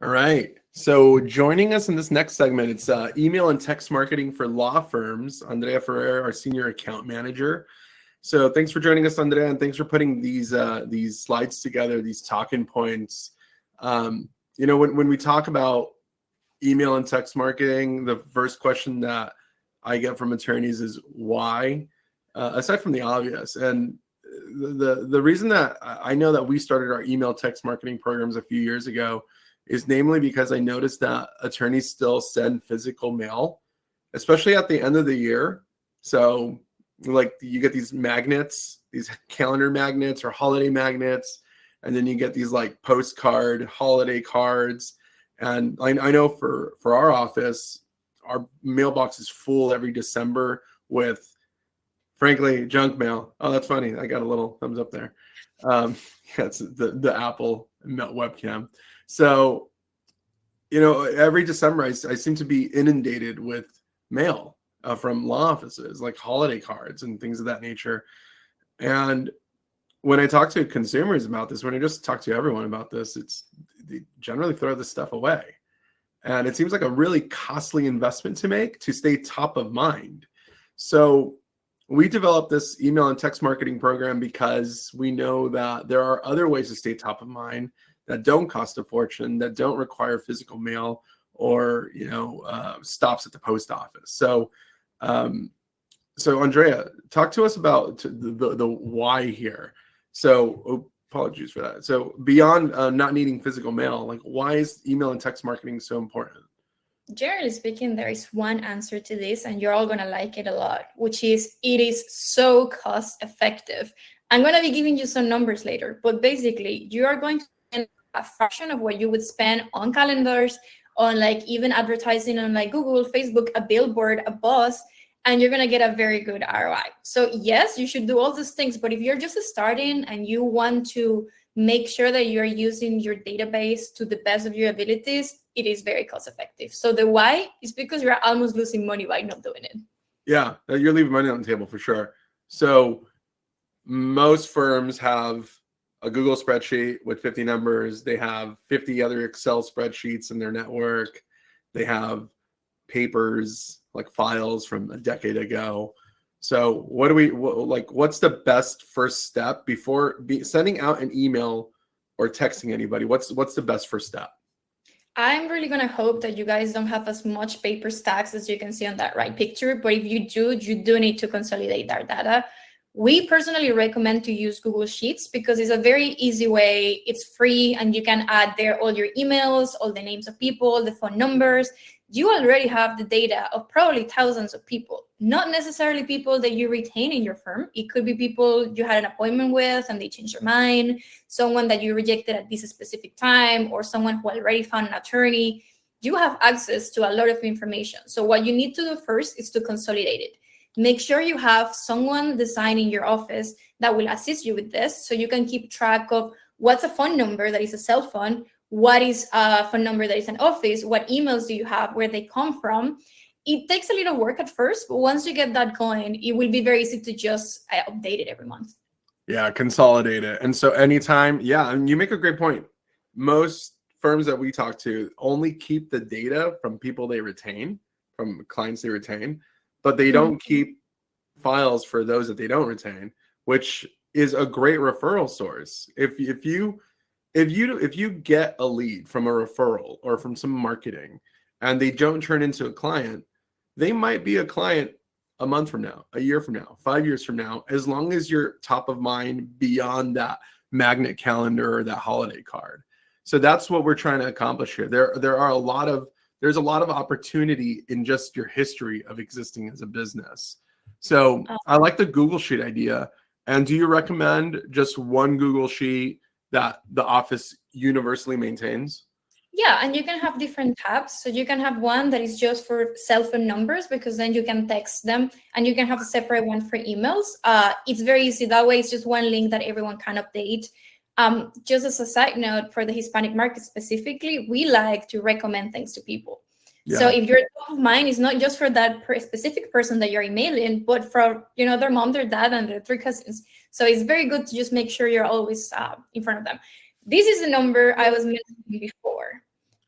All right. So joining us in this next segment, it's email and text marketing for law firms. Andrea Ferrer, our senior account manager. So thanks for joining us, Andrea, and thanks for putting these slides together, these talking points. When we talk about email and text marketing, the first question that I get from attorneys is why, aside from the obvious. And the reason that I know that we started our email text marketing programs a few years ago is namely because I noticed that attorneys still send physical mail, especially at the end of the year. So like you get these magnets, these calendar magnets or holiday magnets, and then you get these like postcard holiday cards. And I know for our office, our mailbox is full every December with, frankly, junk mail. Oh, that's funny. I got a little thumbs up there. That's the Apple webcam. So, every December I seem to be inundated with mail from law offices, like holiday cards and things of that nature. And when I talk to consumers about this, when I just talk to everyone about this, they generally throw this stuff away. And it seems like a really costly investment to make to stay top of mind. So we developed this email and text marketing program because we know that there are other ways to stay top of mind that don't cost a fortune, that don't require physical mail or stops at the post office. So Andrea, talk to us about the why here. So apologies for that. So beyond not needing physical mail, like why is email and text marketing so important? Generally speaking, there is one answer to this, and you're all going to like it a lot, which is it is so cost effective. I'm going to be giving you some numbers later, but basically you are going to spend a fraction of what you would spend on calendars, on like even advertising on like Google, Facebook, a billboard, a bus, and you're going to get a very good ROI. So yes, you should do all these things, but if you're just starting and you want to make sure that you're using your database to the best of your abilities, it is very cost effective. So the why is because you're almost losing money by not doing it. Yeah, you're leaving money on the table for sure. So most firms have a Google spreadsheet with 50 numbers. They have 50 other Excel spreadsheets in their network. They have papers, like files from a decade ago. So what's the best first step before sending out an email or texting anybody? What's the best first step? I'm really going to hope that you guys don't have as much paper stacks as you can see on that right picture. But if you do need to consolidate that data. We personally recommend to use Google Sheets because it's a very easy way. It's free and you can add there all your emails, all the names of people, the phone numbers. You already have the data of probably thousands of people, not necessarily people that you retain in your firm. It could be people you had an appointment with and they changed their mind, someone that you rejected at this specific time, or someone who already found an attorney. You have access to a lot of information. So what you need to do first is to consolidate it. Make sure you have someone design in your office that will assist you with this so you can keep track of what's a phone number that is a cell phone, what is a phone number that is an office, what emails do you have, where they come from. It takes a little work at first, but once you get that going, it will be very easy to just update it every month. Yeah, consolidate it. And so anytime, and you make a great point. Most firms that we talk to only keep the data from people they retain, from clients they retain, but they don't keep files for those that they don't retain, which is a great referral source. If you get a lead from a referral or from some marketing and they don't turn into a client, they might be a client a month from now, a year from now, 5 years from now, as long as you're top of mind beyond that magnet calendar or that holiday card. So that's what we're trying to accomplish here. There's a lot of opportunity in just your history of existing as a business. So I like the Google Sheet idea. And do you recommend just one Google Sheet that the office universally maintains? Yeah, and you can have different tabs. So you can have one that is just for cell phone numbers, because then you can text them, and you can have a separate one for emails. It's very easy. That way, it's just one link that everyone can update. Just as a side note, for the Hispanic market specifically, we like to recommend things to people. Yeah. So if your top of mind is not just for that specific person that you're emailing, but for their mom, their dad, and their 3 cousins. So it's very good to just make sure you're always in front of them. This is the number I was mentioning before.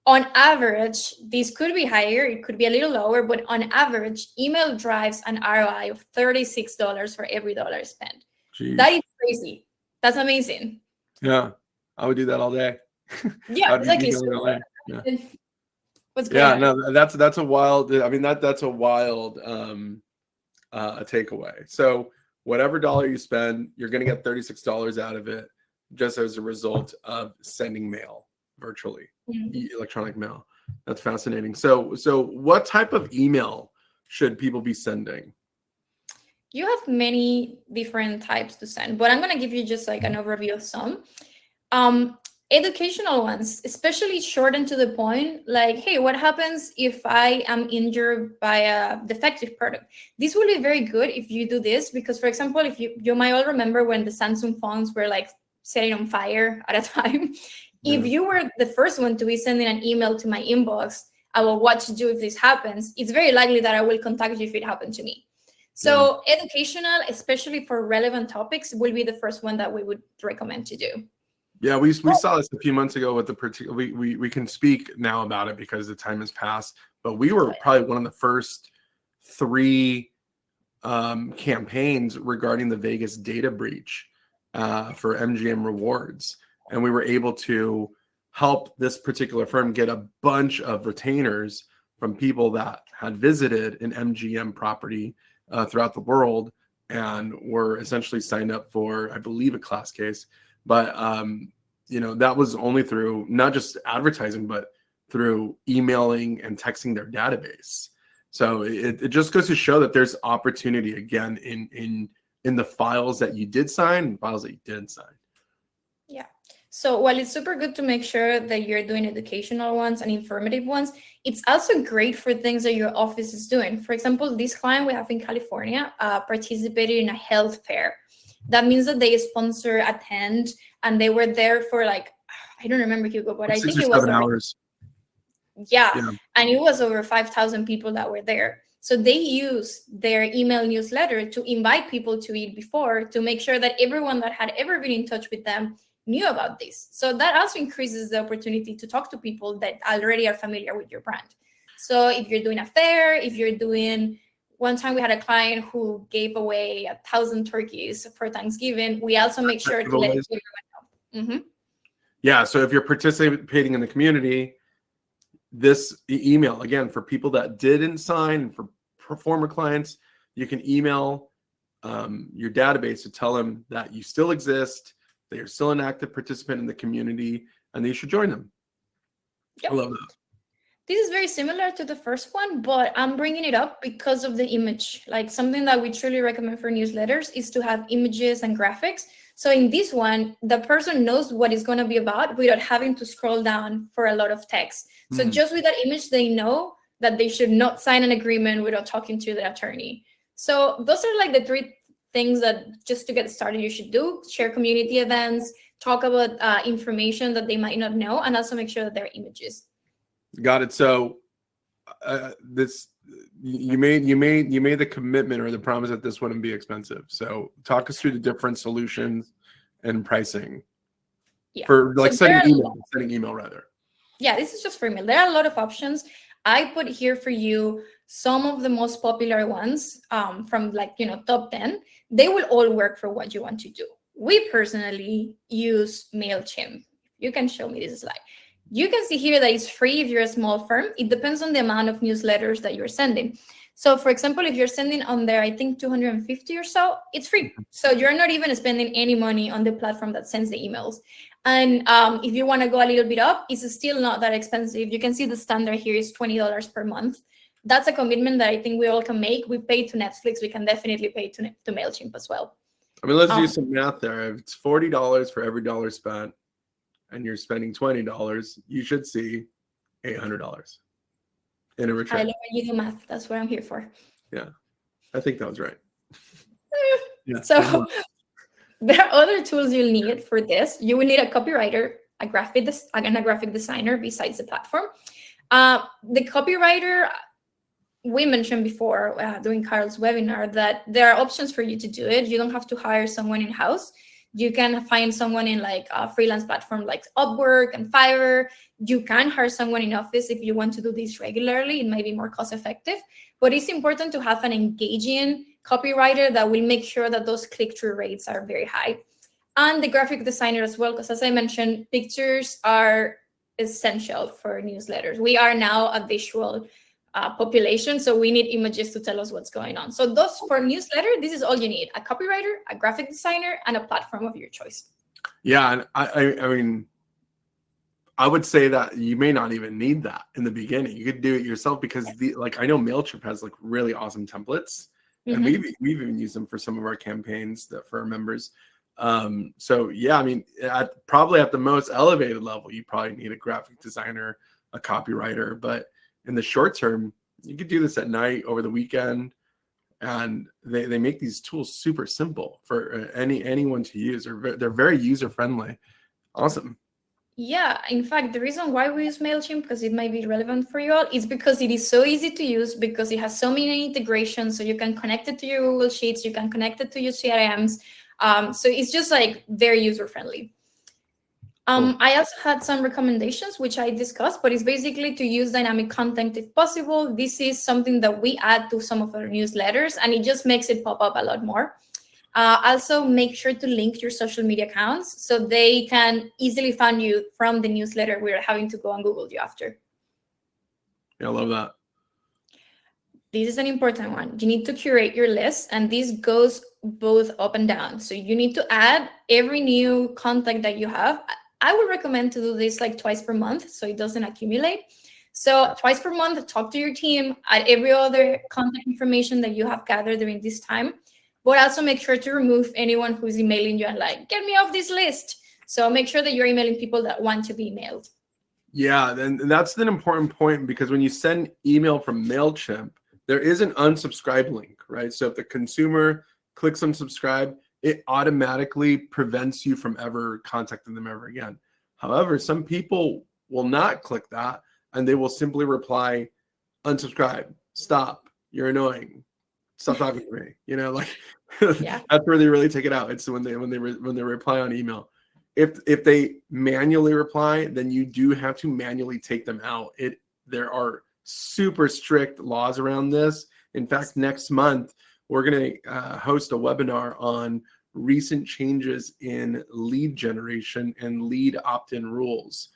On average, this could be higher, it could be a little lower, but on average, email drives an ROI of $36 for every dollar spent. Jeez. That is crazy. That's amazing. Yeah, I would do that all day. Yeah, I'd be exactly. emailing all day. Yeah. What's going on? No, that's a wild. I mean, that's a wild takeaway. So whatever dollar you spend, you're going to get $36 out of it, just as a result of sending mail virtually, electronic mail. That's fascinating. So what type of email should people be sending? You have many different types to send, but I'm going to give you just like an overview of some. Educational ones, especially short and to the point, like, hey, what happens if I am injured by a defective product? This will be very good if you do this, because, for example, if you might all remember when the Samsung phones were like setting on fire at a time. Yeah. If you were the first one to be sending an email to my inbox about what to do if this happens, it's very likely that I will contact you if it happened to me. So educational, especially for relevant topics, will be the first one that we would recommend to do. Yeah, we saw this a few months ago with the particular. We can speak now about it because the time has passed. But we were probably one of the first 3 campaigns regarding the Vegas data breach for MGM Rewards, and we were able to help this particular firm get a bunch of retainers from people that had visited an MGM property throughout the world and were essentially signed up for, I believe, a class case. But that was only through not just advertising, but through emailing and texting their database. So it just goes to show that there's opportunity again in the files that you did sign and files that you didn't sign. Yeah. So while it's super good to make sure that you're doing educational ones and informative ones, it's also great for things that your office is doing. For example, this client we have in California participated in a health fair. That means that they sponsor, attend, and they were there for like, I don't remember, Hugo, but I think it was 7 hours. Yeah, and it was over 5,000 people that were there. So they use their email newsletter to invite people to it before, to make sure that everyone that had ever been in touch with them knew about this. So that also increases the opportunity to talk to people that already are familiar with your brand. So if you're doing a fair, if you're doing, one time we had a client who gave away 1,000 turkeys for Thanksgiving. We also make sure to let everyone know. Mm-hmm. Yeah, so if you're participating in the community, this email, again, for people that didn't sign, and for former clients, you can email your database to tell them that you still exist, that you're still an active participant in the community, and that you should join them. Yep. I love that. This is very similar to the first one, but I'm bringing it up because of the image. Like, something that we truly recommend for newsletters is to have images and graphics. So in this one, the person knows what it's going to be about without having to scroll down for a lot of text. So just with that image, they know that they should not sign an agreement without talking to the attorney. So those are like the 3 things that, just to get started, you should do. Share community events, talk about information that they might not know, and also make sure that they're images. Got it. So you made the commitment or the promise that this wouldn't be expensive. So talk us through the different solutions and pricing for like sending email rather. Yeah, this is just for email. There are a lot of options. I put here for you some of the most popular ones from top 10. They will all work for what you want to do. We personally use MailChimp. You can show me this slide. You can see here that it's free if you're a small firm. It depends on the amount of newsletters that you're sending. So for example, if you're sending on there, I think 250 or so, it's free. So you're not even spending any money on the platform that sends the emails. And if you want to go a little bit up, it's still not that expensive. You can see the standard here is $20 per month. That's a commitment that I think we all can make. We pay to Netflix. We can definitely pay to MailChimp as well. I mean, let's do some math there. If it's $40 for every dollar spent, and you're spending $20, you should see $800 in a return. I love when you do math. That's what I'm here for. Yeah, I think that was right. Yeah. So there are other tools you'll need for this. You will need a copywriter, a graphic designer besides the platform. The copywriter, we mentioned before during Carl's webinar that there are options for you to do it. You don't have to hire someone in-house. You can find someone in like a freelance platform like Upwork and Fiverr. You can hire someone in office if you want to do this regularly. It might be more cost effective, but it's important to have an engaging copywriter that will make sure that those click-through rates are very high. And the graphic designer as well, because as I mentioned, pictures are essential for newsletters. We are now a visual population, so we need images to tell us what's going on. So those for newsletter, this is all you need: a copywriter, a graphic designer, and a platform of your choice. Yeah, and I mean, I would say that you may not even need that in the beginning. You could do it yourself, because like I know MailChimp has like really awesome templates, and we've even used them for some of our campaigns that for our members. So yeah, I mean, probably at the most elevated level, you probably need a graphic designer, a copywriter, but in the short term, you could do this at night, over the weekend, and they make these tools super simple for anyone to use. They're very user friendly. Awesome. Yeah, in fact, the reason why we use MailChimp, because it might be relevant for you all, is because it is so easy to use, because it has so many integrations. So you can connect it to your Google Sheets, you can connect it to your CRMs. So it's just like very user friendly. I also had some recommendations, which I discussed, but it's basically to use dynamic content if possible. This is something that we add to some of our newsletters, and it just makes it pop up a lot more. Also, make sure to link your social media accounts so they can easily find you from the newsletter we're having to go and Google you after. Yeah, I love that. This is an important one. You need to curate your list, and this goes both up and down. So you need to add every new contact that you have. I would recommend to do this like twice per month so it doesn't accumulate. So twice per month, talk to your team, add every other contact information that you have gathered during this time, but also make sure to remove anyone who's emailing you and like, get me off this list. So make sure that you're emailing people that want to be emailed. Yeah, and that's an important point, because when you send email from MailChimp, there is an unsubscribe link, right? So if the consumer clicks unsubscribe, it automatically prevents you from ever contacting them ever again. However, some people will not click that, and they will simply reply, unsubscribe, stop, you're annoying, stop talking to me. You know, like Yeah. that's where they really take it out. It's when they reply on email. If they manually reply, then you do have to manually take them out. There are super strict laws around this. In fact, next month we're going to host a webinar on recent changes in lead generation and lead opt-in rules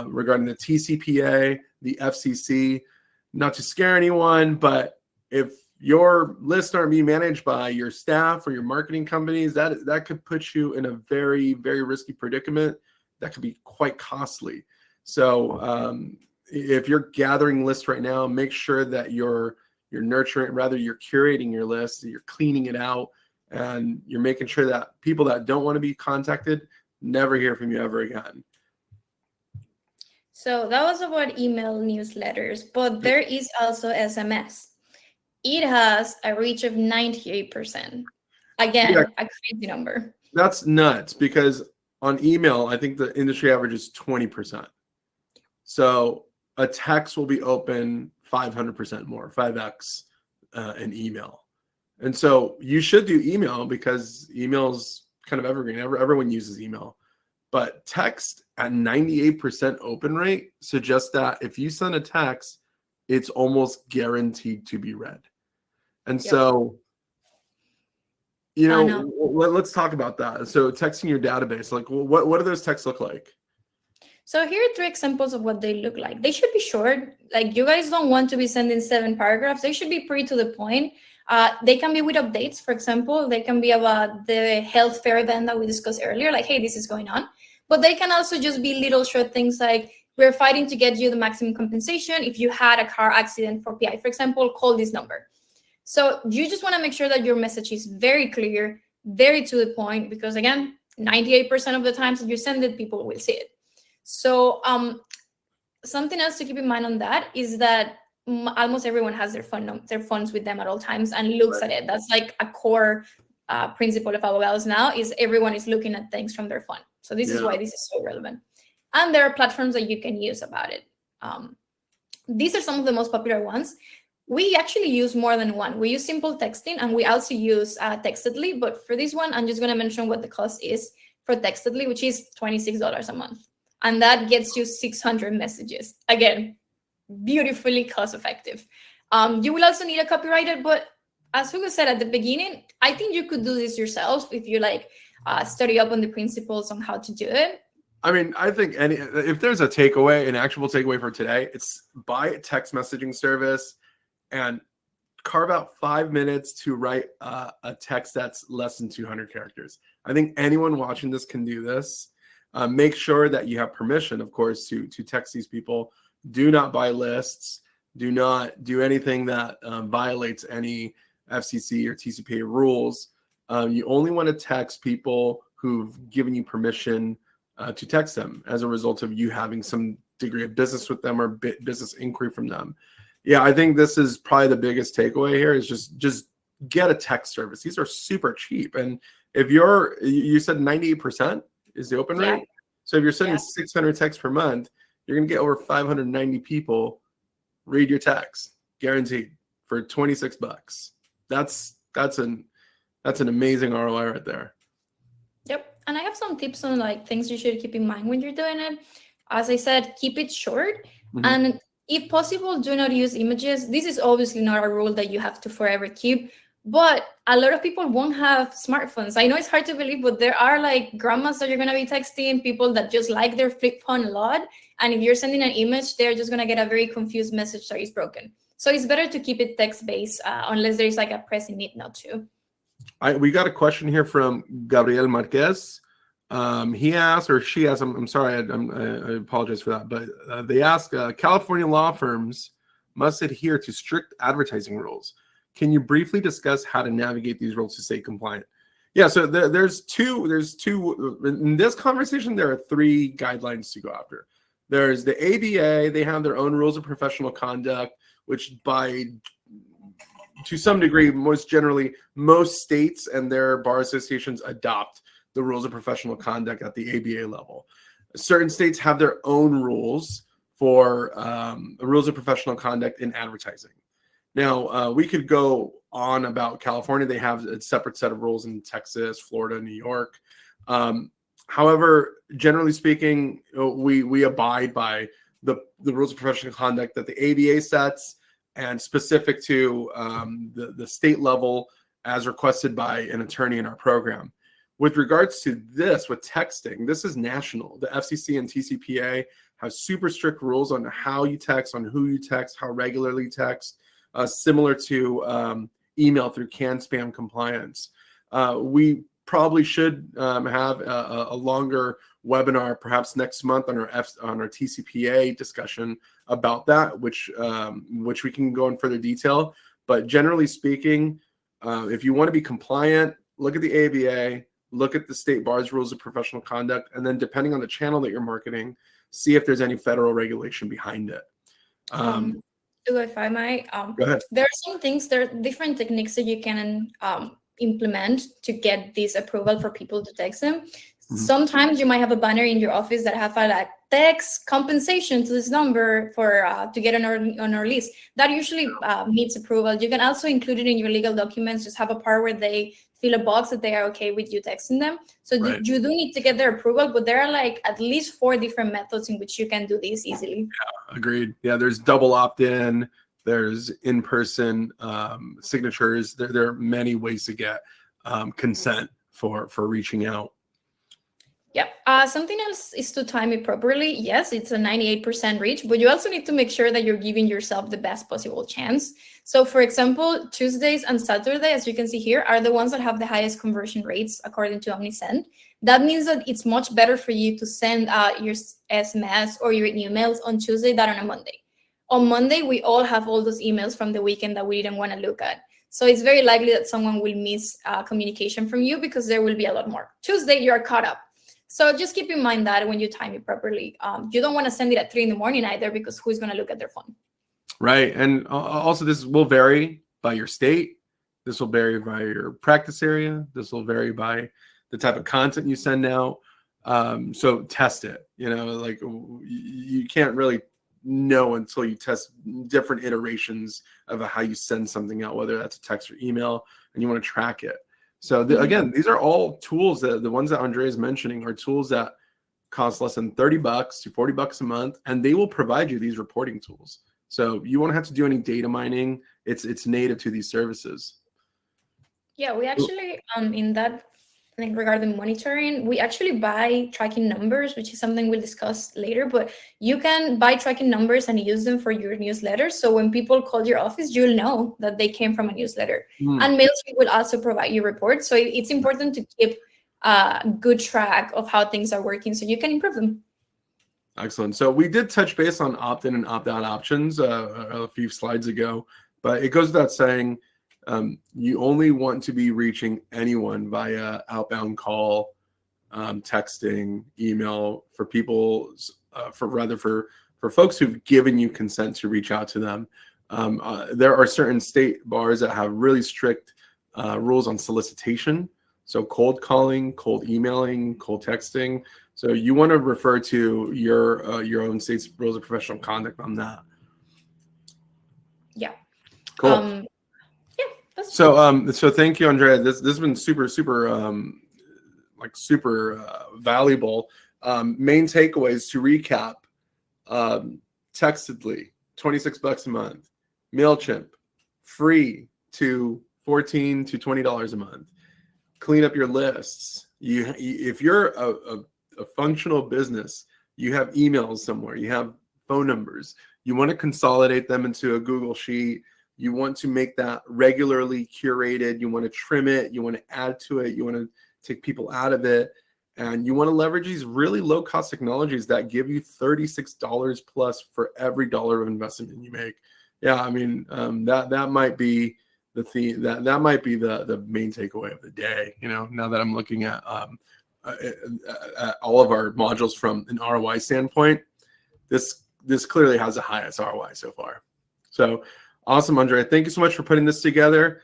regarding the TCPA, the FCC. Not to scare anyone, but if your lists aren't being managed by your staff or your marketing companies, that could put you in a very, very risky predicament that could be quite costly. So if you're gathering lists right now, make sure that you're nurturing, rather you're curating your list, you're cleaning it out, and you're making sure that people that don't want to be contacted never hear from you ever again. So that was about email newsletters, but there is also SMS. It has a reach of 98%. Again, Yeah, a crazy number. That's nuts, because on email, I think the industry average is 20%. So a text will be open 500% more, 5x in email. And so you should do email, because email's kind of evergreen. Everyone uses email. But text at 98% open rate suggests that if you send a text, it's almost guaranteed to be read. And so, you know, let's talk about that. So texting your database, like what do those texts look like? So here are 3 examples of what they look like. They should be short. Like, you guys don't want to be sending 7 paragraphs. They should be pretty to the point. They can be with updates. For example, they can be about the health fair event that we discussed earlier, like, hey, this is going on. But they can also just be little short things like, we're fighting to get you the maximum compensation. If you had a car accident for PI, for example, call this number. So you just want to make sure that your message is very clear, very to the point, because again, 98% of the times that you send it, people will see it. So something else to keep in mind on that is that almost everyone has their phones with them at all times and looks at it. That's like a core principle of Abogados Now, is everyone is looking at things from their phone. So this is why this is so relevant. And there are platforms that you can use about it. These are some of the most popular ones. We actually use more than one. We use simple texting and we also use Textedly. But for this one, I'm just going to mention what the cost is for Textedly, which is $26 a month. And that gets you 600 messages. Again, beautifully cost effective. You will also need a copywriter, but as Hugo said at the beginning, I think you could do this yourself if you like study up on the principles on how to do it. I mean, I think if there's a takeaway, an actual takeaway for today, it's buy a text messaging service and carve out 5 minutes to write a text that's less than 200 characters. I think anyone watching this can do this. Make sure that you have permission, of course, to text these people. Do not buy lists. Do not do anything that violates any FCC or TCPA rules. You only want to text people who've given you permission to text them as a result of you having some degree of business with them or business inquiry from them. Yeah, I think this is probably the biggest takeaway here is just get a text service. These are super cheap. And if you said 98% is the open rate. So if you're sending 600 texts per month, you're going to get over 590 people read your text, guaranteed, for $26. That's an amazing ROI right there. Yep. And I have some tips on like things you should keep in mind when you're doing it. As I said, keep it short. And if possible, do not use images. This is obviously not a rule that you have to forever keep, but a lot of people won't have smartphones. I know it's hard to believe, but there are like grandmas that you're going to be texting, people that just like their flip phone a lot. And if you're sending an image, they're just going to get a very confused message that is broken. So it's better to keep it text-based unless there's like a pressing need not to. We got a question here from Gabriel Marquez. He asked, or she asked, I'm sorry, I apologize for that, but they ask, California law firms must adhere to strict advertising rules. Can you briefly discuss how to navigate these rules to stay compliant? Yeah, so there's two, in this conversation, there are 3 guidelines to go after. There's the ABA, they have their own rules of professional conduct, which to some degree, most generally, most states and their bar associations adopt the rules of professional conduct at the ABA level. Certain states have their own rules for the rules of professional conduct in advertising. Now, we could go on about California. They have a separate set of rules in Texas, Florida, New York. However, generally speaking, we abide by the rules of professional conduct that the ABA sets and specific to the state level as requested by an attorney in our program. With regards to this, with texting, this is national. The FCC and TCPA have super strict rules on how you text, on who you text, how regularly you text, similar to email through CAN spam compliance. We probably should have a longer webinar, perhaps next month, on our TCPA discussion about that, which we can go in further detail. But generally speaking, if you want to be compliant, look at the ABA, look at the state bar's rules of professional conduct, and then depending on the channel that you're marketing, see if there's any federal regulation behind it. If I might, go ahead. There are some things, there are different techniques that you can implement to get this approval for people to text them. Sometimes you might have a banner in your office that have a like text compensation to this number for to get on our list. That usually meets approval. You can also include it in your legal documents. Just have a part where they fill a box that they are okay with you texting them. So right. you do need to get their approval, but there are like at least 4 different methods in which you can do this easily. Yeah, agreed. Yeah, there's double opt-in. There's in-person signatures. There are many ways to get consent for reaching out. Yep. Something else is to time it properly. Yes, it's a 98% reach, but you also need to make sure that you're giving yourself the best possible chance. So for example, Tuesdays and Saturday, as you can see here, are the ones that have the highest conversion rates according to OmniSend. That means that it's much better for you to send your SMS or your emails on Tuesday than on a Monday. On Monday, we all have all those emails from the weekend that we didn't want to look at. So it's very likely that someone will miss communication from you because there will be a lot more. Tuesday, you're caught up. So just keep in mind that when you time it properly, you don't want to send it at 3 a.m. either, because who's going to look at their phone? Right. And also this will vary by your state. This will vary by your practice area. This will vary by the type of content you send out. So test it. You know, like you can't really know until you test different iterations of how you send something out, whether that's a text or email, and you want to track it. So again, these are all tools that the ones that Andrea is mentioning are tools that cost less than $30 to $40 a month, and they will provide you these reporting tools. So you won't have to do any data mining. It's native to these services. Yeah, we actually, in that, I think regarding monitoring, we actually buy tracking numbers, which is something we'll discuss later, but you can buy tracking numbers and use them for your newsletter. So when people call your office, you'll know that they came from a newsletter. And MailChimp will also provide you reports. So it's important to keep good track of how things are working so you can improve them. Excellent. So we did touch base on opt-in and opt-out options a few slides ago, but it goes without saying, you only want to be reaching anyone via outbound call, texting, email for people, for folks who've given you consent to reach out to them. There are certain state bars that have really strict rules on solicitation. So cold calling, cold emailing, cold texting. So you want to refer to your own state's rules of professional conduct on that. Yeah. Cool. So thank you, Andrea. This has been super valuable. Main takeaways to recap: Textedly, $26 a month. MailChimp, free to $14 to $20 a month. Clean up your lists. If you're a functional business, you have emails somewhere, you have phone numbers. You want to consolidate them into a Google Sheet. You want to make that regularly curated. You want to trim it. You want to add to it. You want to take people out of it. And you want to leverage these really low-cost technologies that give you $36 plus for every dollar of investment you make. Yeah, I mean, that might be the theme. That might be the main takeaway of the day. You know, now that I'm looking at all of our modules from an ROI standpoint, this clearly has the highest ROI so far. So awesome, Andrea. Thank you so much for putting this together.